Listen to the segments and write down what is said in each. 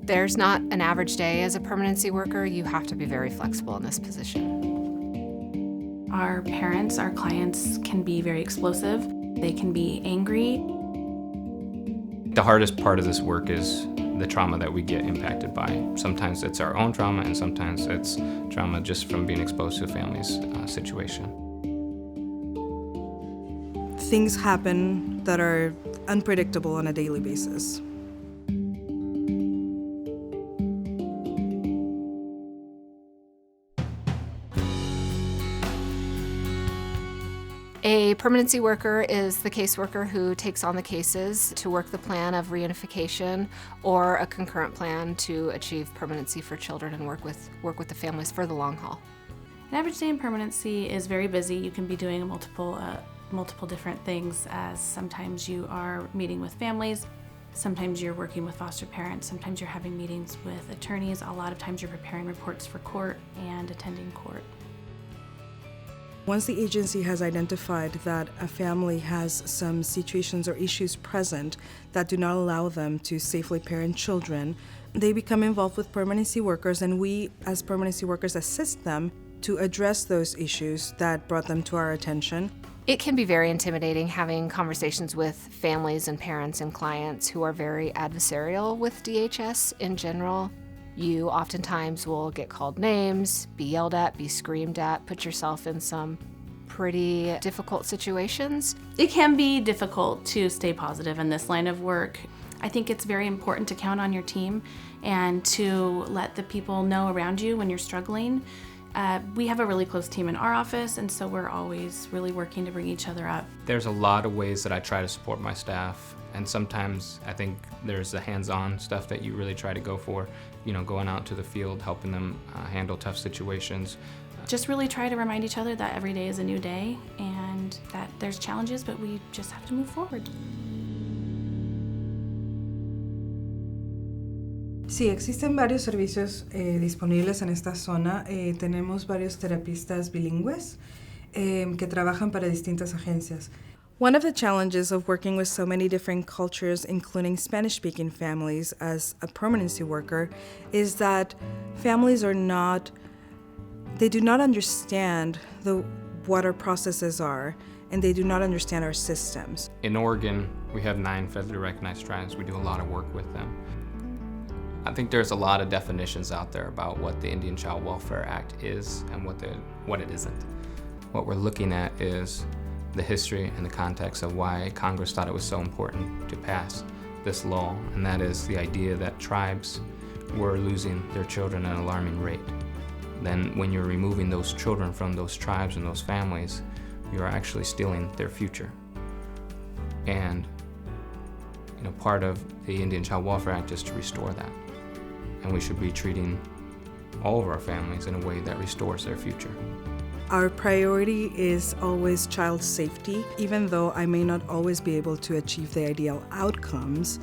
There's not an average day as a permanency worker. You have to be very flexible in this position. Our parents, our clients can be very explosive. They can be angry. The hardest part of this work is the trauma that we get impacted by. Sometimes it's our own trauma, and sometimes it's trauma just from being exposed to a family's situation. Things happen that are unpredictable on a daily basis. A permanency worker is the caseworker who takes on the cases to work the plan of reunification or a concurrent plan to achieve permanency for children and work with the families for the long haul. An average day in permanency is very busy. You can be doing multiple different things, as sometimes you are meeting with families, sometimes you're working with foster parents, sometimes you're having meetings with attorneys, a lot of times you're preparing reports for court and attending court. Once the agency has identified that a family has some situations or issues present that do not allow them to safely parent children, they become involved with permanency workers, and we as permanency workers assist them to address those issues that brought them to our attention. It can be very intimidating having conversations with families and parents and clients who are very adversarial with DHS in general. You oftentimes will get called names, be yelled at, be screamed at, put yourself in some pretty difficult situations. It can be difficult to stay positive in this line of work. I think it's very important to count on your team and to let the people know around you when you're struggling. We have a really close team in our office, and so we're always really working to bring each other up. There's a lot of ways that I try to support my staff, and sometimes I think there's the hands-on stuff that you really try to go for, going out to the field, helping them handle tough situations. Just really try to remind each other that every day is a new day and that there's challenges, but we just have to move forward. Sí, existen varios servicios disponibles en esta zona. Tenemos varios terapistas bilingües que trabajan para distintas agencias. One of the challenges of working with so many different cultures, including Spanish-speaking families, as a permanency worker, is that families do not understand what our processes are, and they do not understand our systems. In Oregon, we have 9 federally recognized tribes. We do a lot of work with them. I think there's a lot of definitions out there about what the Indian Child Welfare Act is and what it isn't. What we're looking at is the history and the context of why Congress thought it was so important to pass this law, and that is the idea that tribes were losing their children at an alarming rate. Then when you're removing those children from those tribes and those families, you're actually stealing their future. And part of the Indian Child Welfare Act is to restore that. And we should be treating all of our families in a way that restores their future. Our priority is always child safety. Even though I may not always be able to achieve the ideal outcomes,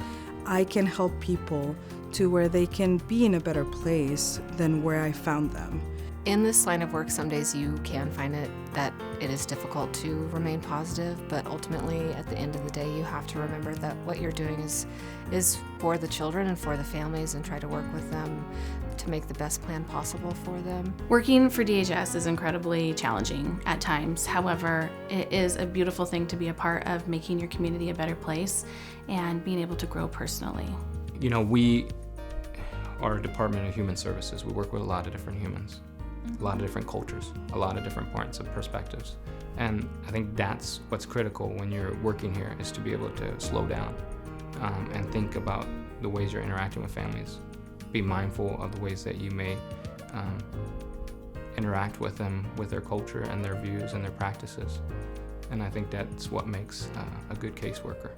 I can help people to where they can be in a better place than where I found them. In this line of work, some days you can find that it is difficult to remain positive, but ultimately, at the end of the day, you have to remember that what you're doing is for the children and for the families, and try to work with them to make the best plan possible for them. Working for DHS is incredibly challenging at times. However, it is a beautiful thing to be a part of making your community a better place and being able to grow personally. We are a Department of Human Services. We work with a lot of different humans, a lot of different cultures, a lot of different points of perspectives. And I think that's what's critical when you're working here, is to be able to slow down and think about the ways you're interacting with families. Be mindful of the ways that you may interact with them, with their culture and their views and their practices. And I think that's what makes a good caseworker.